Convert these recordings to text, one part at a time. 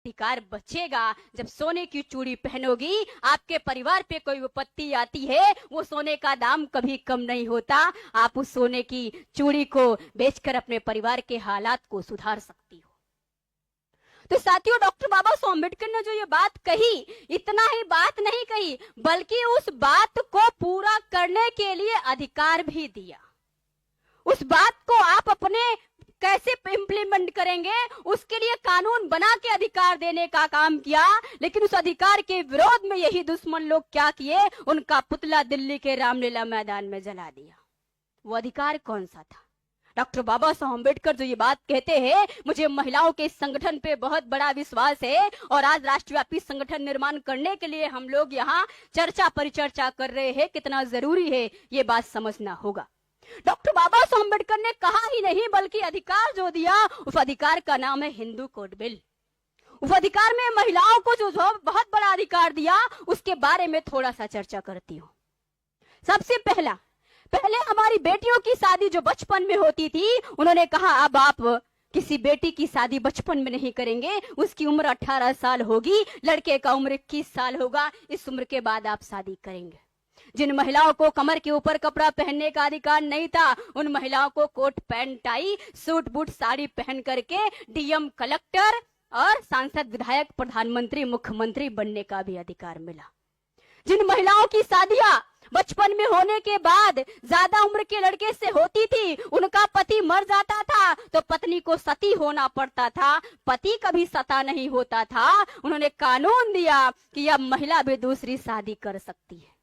अधिकार बचेगा जब सोने की चूड़ी पहनोगी। आपके परिवार पे कोई विपत्ति आती है, वो सोने का दाम कभी कम नहीं होता। आप उस सोने की चूड़ी को बेचकर अपने परिवार के हालात को सुधार सकती हो। तो साथियों, डॉक्टर बाबा साहब अम्बेडकर ने जो ये बात कही, इतना ही बात नहीं कही बल्कि उस बात को पूरा करने के लिए अधिकार भी दिया। उस बात को आप अपने कैसे इंप्लीमेंट करेंगे, उसके लिए कानून बना के अधिकार देने का काम किया। लेकिन उस अधिकार के विरोध में यही दुश्मन लोग क्या किए, उनका पुतला दिल्ली के रामलीला मैदान में जला दिया। वो अधिकार कौन सा था? डॉक्टर बाबा साहब अम्बेडकर जो ये बात कहते हैं, मुझे महिलाओं के संगठन पे बहुत बड़ा विश्वास है और आज राष्ट्रव्यापी संगठन निर्माण करने के लिए हम लोग यहाँ चर्चा परिचर्चा कर रहे हैं। कितना जरूरी है ये बात समझना होगा। डॉक्टर बाबा साहब अम्बेडकर ने कहा ही नहीं बल्कि अधिकार जो दिया, उस अधिकार का नाम है हिंदू कोड बिल। उस अधिकार में महिलाओं को जो बहुत बड़ा अधिकार दिया, उसके बारे में थोड़ा सा चर्चा करती हूँ। सबसे पहले हमारी बेटियों की शादी जो बचपन में होती थी, उन्होंने कहा अब आप किसी बेटी की शादी बचपन में नहीं करेंगे, उसकी उम्र 18 साल होगी, लड़के का उम्र 21 साल होगा, इस उम्र के बाद आप शादी करेंगे। जिन महिलाओं को कमर के ऊपर कपड़ा पहनने का अधिकार नहीं था, उन महिलाओं को coat pant tie suit boot sari पहन करके डीएम कलेक्टर और सांसद विधायक प्रधानमंत्री मुख्यमंत्री बनने का भी अधिकार मिला। जिन महिलाओं की शादियां बचपन में होने के बाद ज्यादा उम्र के लड़के से होती थी, उनका पति मर जाता था तो पत्नी को सती होना पड़ता था, पति कभी सता नहीं होता था। उन्होंने कानून दिया कि अब महिला भी दूसरी शादी कर सकती है।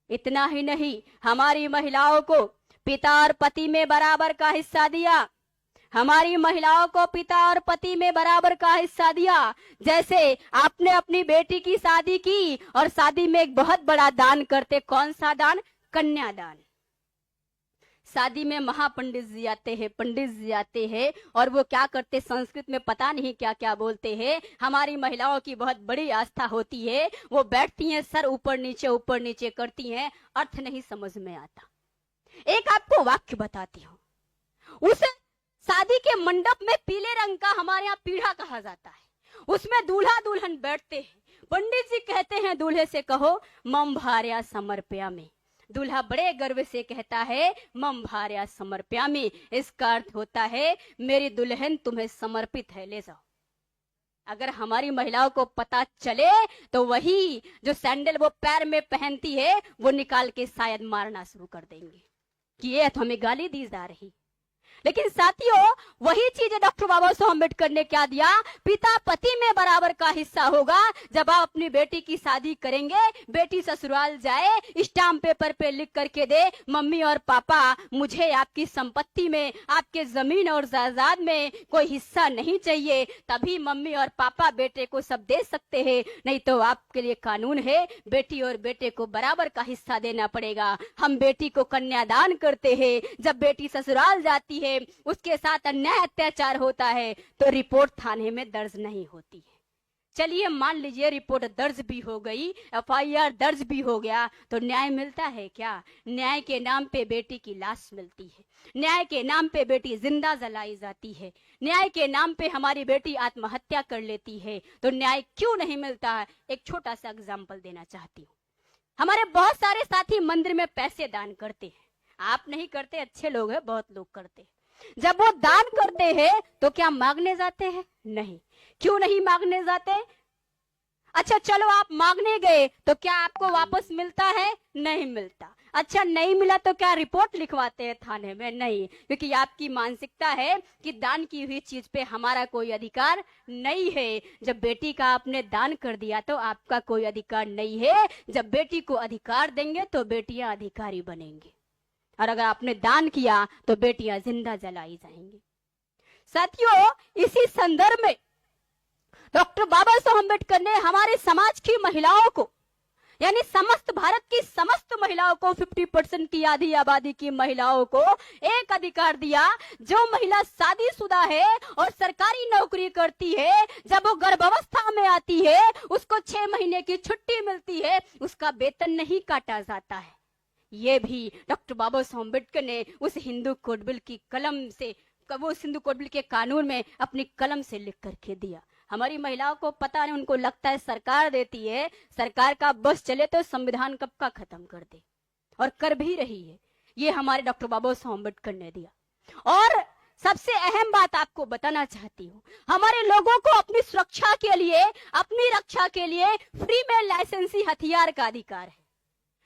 इतना ही नहीं, हमारी महिलाओं को पिता और पति में बराबर का हिस्सा दिया। हमारी महिलाओं को पिता और पति में बराबर का हिस्सा दिया। जैसे आपने अपनी बेटी की शादी की और शादी में एक बहुत बड़ा दान करते, कौन सा दान? कन्यादान। शादी में महापंडित जी आते हैं, पंडित जी आते हैं और वो क्या करते, संस्कृत में पता नहीं क्या क्या बोलते हैं। हमारी महिलाओं की बहुत बड़ी आस्था होती है, वो बैठती हैं, सर ऊपर नीचे करती हैं, अर्थ नहीं समझ में आता। एक आपको वाक्य बताती हूँ। उस शादी के मंडप में पीले रंग का हमारे यहाँ पीढ़ा कहा जाता है, उसमें दूल्हा दुल्हन बैठते हैं। पंडित जी कहते हैं दूल्हे से कहो मम भार्या समर्पयामि। दूल्हा बड़े गर्व से कहता है मम भार्या समर्पयामि। इसका अर्थ होता है मेरी दुल्हन तुम्हें समर्पित है, ले जाओ। अगर हमारी महिलाओं को पता चले तो वही जो सैंडल वो पैर में पहनती है वो निकाल के शायद मारना शुरू कर देंगे कि ये तो हमें गाली दी जा रही। लेकिन साथियों, वही चीज डॉक्टर बाबा साहब अम्बेडकर ने क्या दिया, पिता पति में बराबर का हिस्सा होगा। जब आप अपनी बेटी की शादी करेंगे, बेटी ससुराल जाए, स्टाम्प पेपर पे लिख करके दे मम्मी और पापा मुझे आपकी संपत्ति में, आपके जमीन और जायदाद में कोई हिस्सा नहीं चाहिए, तभी मम्मी और पापा बेटे को सब दे सकते हैं। नहीं तो आपके लिए कानून है, बेटी और बेटे को बराबर का हिस्सा देना पड़ेगा। हम बेटी को कन्यादान करते हैं, जब बेटी ससुराल जाती है उसके साथ अन्याय अत्याचार होता है तो रिपोर्ट थाने में दर्ज नहीं होती है। चलिए मान लीजिए रिपोर्ट दर्ज भी हो गई, एफआईआर दर्ज भी हो गया, तो न्याय मिलता है क्या? न्याय के नाम पे बेटी की लाश मिलती है, न्याय के नाम पे बेटी जिंदा जलाई जाती है, न्याय के नाम पे हमारी बेटी आत्महत्या कर लेती है। तो न्याय क्यों नहीं मिलता है? एक छोटा सा एग्जाम्पल देना चाहती हूँ। हमारे बहुत सारे साथी मंदिर में पैसे दान करते हैं, आप नहीं करते, अच्छे लोग हैं, बहुत लोग करते हैं। जब वो दान करते हैं तो क्या मांगने जाते हैं? नहीं। क्यों नहीं मांगने जाते? अच्छा चलो आप मांगने गए तो क्या आपको वापस मिलता है? नहीं मिलता। अच्छा नहीं मिला तो क्या रिपोर्ट लिखवाते हैं थाने में? नहीं, क्योंकि आपकी मानसिकता है कि दान की हुई चीज पे हमारा कोई अधिकार नहीं है। जब बेटी का आपने दान कर दिया तो आपका कोई अधिकार नहीं है। जब बेटी को अधिकार देंगे तो बेटियां अधिकारी बनेंगी, और अगर आपने दान किया तो बेटियां जिंदा जलाई जाएंगी। साथियों, इसी संदर्भ में डॉक्टर बाबा साहब अम्बेडकर ने हमारे समाज की महिलाओं को, यानी समस्त भारत की समस्त महिलाओं को, 50% की आधी आबादी की महिलाओं को एक अधिकार दिया। जो महिला शादीशुदा है और सरकारी नौकरी करती है, जब वो गर्भावस्था में आती है उसको 6 महीने की छुट्टी मिलती है, उसका वेतन नहीं काटा जाता है। ये भी डॉक्टर बाबा साहब अम्बेडकर ने उस हिंदू कोड बिल की कलम से, वो हिंदू कोड बिल के कानून में अपनी कलम से लिख करके दिया। हमारी महिलाओं को पता नहीं, उनको लगता है सरकार देती है, सरकार का बस चले तो संविधान कब का खत्म कर दे, और कर भी रही है। ये हमारे डॉक्टर बाबा साहब अम्बेडकर ने दिया। और सबसे अहम बात आपको बताना चाहती हूँ, हमारे लोगों को अपनी सुरक्षा के लिए, अपनी रक्षा के लिए फ्री में लाइसेंसी हथियार का अधिकार है।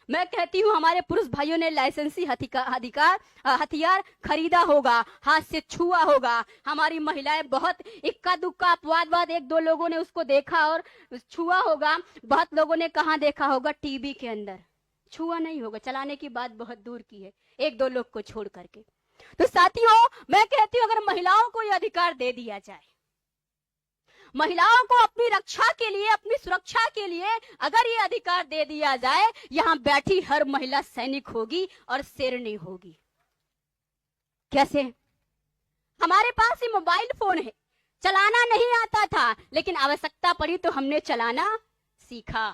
मैं कहती हूँ हमारे पुरुष भाइयों ने लाइसेंसी हथियार खरीदा होगा, हाथ से छुआ होगा। हमारी महिलाएं बहुत इक्का दुक्का अपवाद एक दो लोगों ने उसको देखा और छुआ होगा, बहुत लोगों ने कहाँ देखा होगा, टीवी के अंदर। छुआ नहीं होगा, चलाने की बात बहुत दूर की है, एक दो लोग को छोड़ करके। तो साथियों, मैं कहती हूँ अगर महिलाओं को यह अधिकार दे दिया जाए, महिलाओं को अपनी रक्षा के लिए, अपनी सुरक्षा के लिए अगर ये अधिकार दे दिया जाए, यहाँ बैठी हर महिला सैनिक होगी और शेरनी होगी। कैसे? हमारे पास ये मोबाइल फोन है, चलाना नहीं आता था, लेकिन आवश्यकता पड़ी तो हमने चलाना सीखा।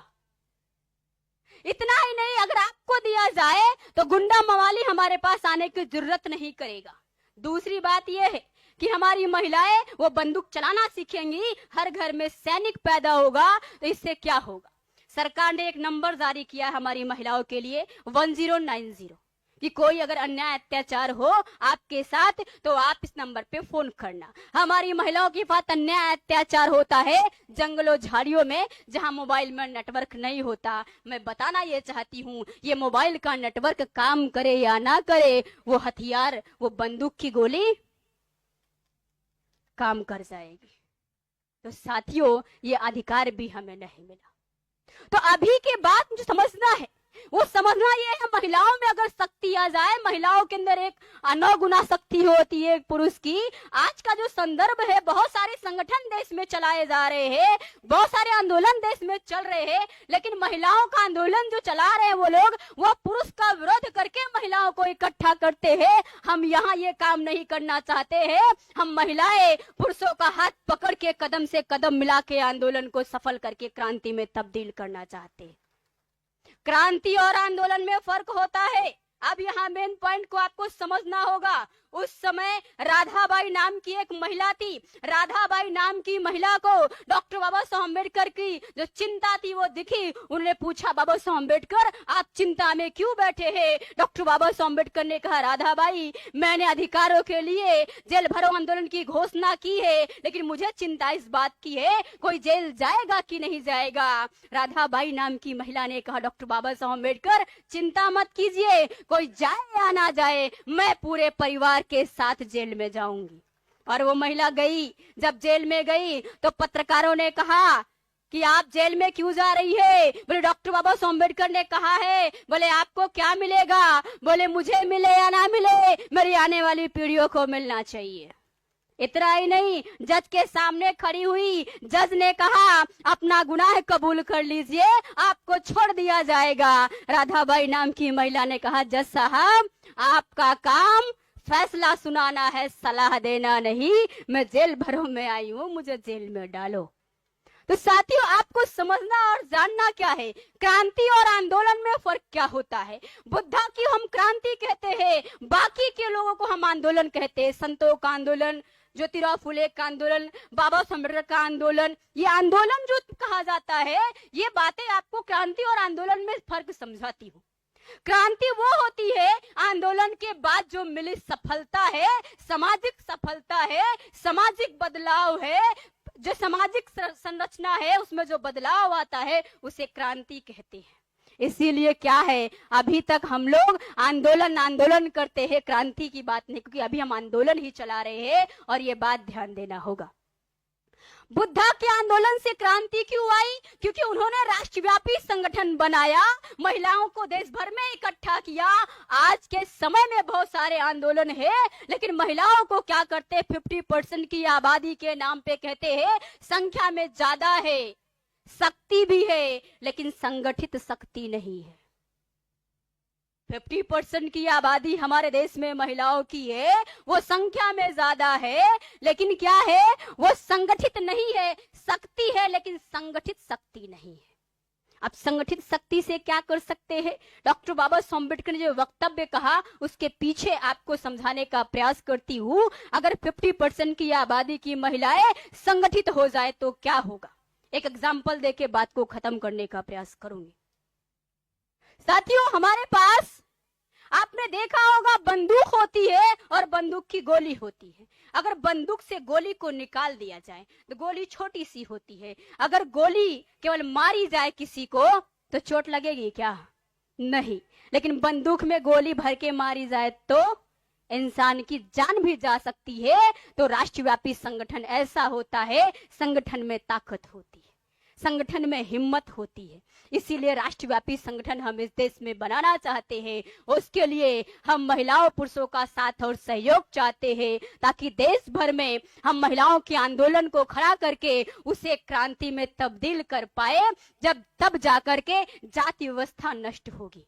इतना ही नहीं, अगर आपको दिया जाए तो गुंडा मवाली हमारे पास आने की जरूरत नहीं करेगा। दूसरी बात यह है कि हमारी महिलाएं वो बंदूक चलाना सीखेंगी, हर घर में सैनिक पैदा होगा। तो इससे क्या होगा? सरकार ने एक नंबर जारी किया हमारी महिलाओं के लिए 1090, कि कोई अगर अन्याय अत्याचार हो आपके साथ तो आप इस नंबर पे फोन करना। हमारी महिलाओं के साथ अन्याय अत्याचार होता है जंगलों झाड़ियों में, जहां मोबाइल में नेटवर्क नहीं होता। मैं बताना ये चाहती हूँ, ये मोबाइल का नेटवर्क काम करे या ना करे, वो हथियार, वो बंदूक की गोली काम कर जाएगी। तो साथियों, ये अधिकार भी हमें नहीं मिला। तो अभी के बाद मुझे समझना है, वो समझना ये है, महिलाओं में अगर शक्ति आ जाए, महिलाओं के अंदर एक 9 गुना शक्ति होती है एक पुरुष की। आज का जो संदर्भ है, बहुत सारे संगठन देश में चलाए जा रहे हैं, बहुत सारे आंदोलन देश में चल रहे हैं, लेकिन महिलाओं का आंदोलन जो चला रहे हैं वो लोग, वो पुरुष का विरोध करके महिलाओं को इकट्ठा करते हैं। हम यहाँ ये काम नहीं करना चाहते हैं। हम महिलाएं पुरुषों का हाथ पकड़ के कदम से कदम मिला के आंदोलन को सफल करके क्रांति में तब्दील करना चाहते हैं। क्रांति और आंदोलन में फर्क होता है। अब यहाँ मेन पॉइंट को आपको समझना होगा। उस समय राधाबाई नाम की एक महिला थी। राधाबाई नाम की महिला को डॉक्टर बाबा साहब अम्बेडकर की जो चिंता थी वो दिखी। उन्होंने पूछा, बाबा साहब अम्बेडकर आप चिंता में क्यों बैठे हैं? डॉक्टर बाबा साहब अम्बेडकर ने कहा, राधाबाई मैंने अधिकारों के लिए जेल भरो आंदोलन की घोषणा की है, लेकिन मुझे चिंता इस बात की है कोई जेल जाएगा कि नहीं जाएगा। राधाबाई नाम की महिला ने कहा, डॉक्टर बाबा साहब अम्बेडकर चिंता मत कीजिए, कोई जाए या ना जाए, मैं पूरे परिवार के साथ जेल में जाऊंगी। और वो महिला गई। जब जेल में गई तो पत्रकारों ने कहा कि आप जेल में क्यों जा रही है? बोले डॉक्टर बाबा साहब अम्बेडकर ने कहा है। बोले आपको क्या मिलेगा? बोले मुझे मिले या ना मिले, मेरी आने वाली पीढ़ियों को मिलना चाहिए। इतना ही नहीं, जज के सामने खड़ी हुई। जज ने कहा अपना गुनाह कबूल कर लीजिए, आपको छोड़ दिया जाएगा। राधाबाई नाम की महिला ने कहा, जज साहब आपका काम फैसला सुनाना है, सलाह देना नहीं। मैं जेल भरो में आई हूँ, मुझे जेल में डालो। तो साथियों, आपको समझना और जानना क्या है, क्रांति और आंदोलन में फर्क क्या होता है। बुद्धा की हम क्रांति कहते हैं, बाकी के लोगों को हम आंदोलन कहते हैं। संतों का आंदोलन, ज्योतिराव फुले का आंदोलन, बाबा साहब अम्बेडकर का आंदोलन, ये आंदोलन जो कहा जाता है, ये बातें आपको क्रांति और आंदोलन में फर्क समझाती हूँ। क्रांति वो होती है आंदोलन के बाद जो मिली सफलता है, सामाजिक सफलता है, सामाजिक बदलाव है, जो सामाजिक संरचना है उसमें जो बदलाव आता है उसे क्रांति कहते हैं। इसीलिए क्या है, अभी तक हम लोग आंदोलन करते हैं, क्रांति की बात नहीं, क्योंकि अभी हम आंदोलन ही चला रहे हैं। और ये बात ध्यान देना होगा। बुद्धा के आंदोलन से क्रांति क्यों आई? क्योंकि उन्होंने राष्ट्रव्यापी संगठन बनाया, महिलाओं को देश भर में इकट्ठा किया। आज के समय में बहुत सारे आंदोलन है, लेकिन महिलाओं को क्या करते हैं, 50% की आबादी के नाम पे कहते हैं, संख्या में ज्यादा है, शक्ति भी है, लेकिन संगठित शक्ति नहीं है। 50% की आबादी हमारे देश में महिलाओं की है, वो संख्या में ज्यादा है, लेकिन क्या है, वो संगठित नहीं है। शक्ति है लेकिन संगठित शक्ति नहीं है। आप संगठित शक्ति से क्या कर सकते हैं? डॉक्टर बाबा साहब अम्बेडकर ने जो वक्तव्य कहा उसके पीछे आपको समझाने का प्रयास करती हूँ। अगर 50% की आबादी की महिलाएं संगठित हो जाए तो क्या होगा? एक एग्जाम्पल देके बात को खत्म करने का प्रयास करूंगी। साथियों, हमारे पास आपने देखा होगा बंदूक होती है और बंदूक की गोली होती है। अगर बंदूक से गोली को निकाल दिया जाए तो गोली छोटी सी होती है। अगर गोली केवल मारी जाए किसी को तो चोट लगेगी क्या? नहीं। लेकिन बंदूक में गोली भर के मारी जाए तो इंसान की जान भी जा सकती है। तो राष्ट्रव्यापी संगठन ऐसा होता है, संगठन में ताकत होती है, संगठन में हिम्मत होती है। इसीलिए राष्ट्रव्यापी संगठन हम इस देश में बनाना चाहते हैं। उसके लिए हम महिलाओं पुरुषों का साथ और सहयोग चाहते हैं, ताकि देश भर में हम महिलाओं के आंदोलन को खड़ा करके उसे क्रांति में तब्दील कर पाए, जब तब जाकर के जाति व्यवस्था नष्ट होगी।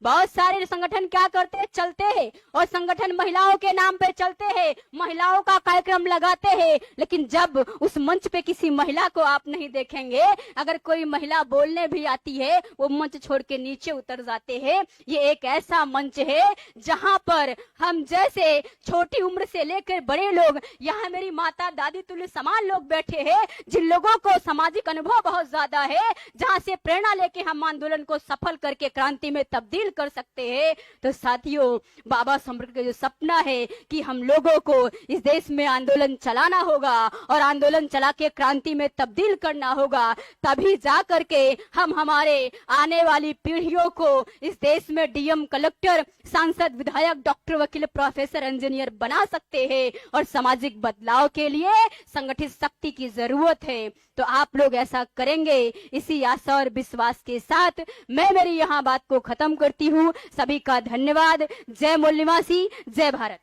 बहुत सारे संगठन क्या करते हैं, चलते हैं और संगठन महिलाओं के नाम पे चलते हैं, महिलाओं का कार्यक्रम लगाते हैं, लेकिन जब उस मंच पे किसी महिला को आप नहीं देखेंगे, अगर कोई महिला बोलने भी आती है वो मंच छोड़ के नीचे उतर जाते हैं। ये एक ऐसा मंच है जहां पर हम जैसे छोटी उम्र से लेकर बड़े लोग, यहाँ मेरी माता दादी तुल्य समान लोग बैठे हैं, जिन लोगों को सामाजिक अनुभव बहुत ज्यादा है, जहां से प्रेरणा लेके हम आंदोलन को सफल करके क्रांति में तब्दील कर सकते हैं। तो साथियों, बाबा साहब अम्बेडकर का जो सपना है कि हम लोगों को इस देश में आंदोलन चलाना होगा और आंदोलन चला के क्रांति में तब्दील करना होगा, तभी जा करके हम हमारे आने वाली पीढ़ियों को इस देश में डीएम, कलेक्टर, सांसद, विधायक, डॉक्टर, वकील, प्रोफेसर, इंजीनियर बना सकते हैं। और सामाजिक बदलाव के लिए संगठित शक्ति की जरूरत है। तो आप लोग ऐसा करेंगे, इसी आशा और विश्वास के साथ मैं मेरी यहाँ बात को खत्म करती हूँ। सभी का धन्यवाद। जय मूल निवासी, जय भारत।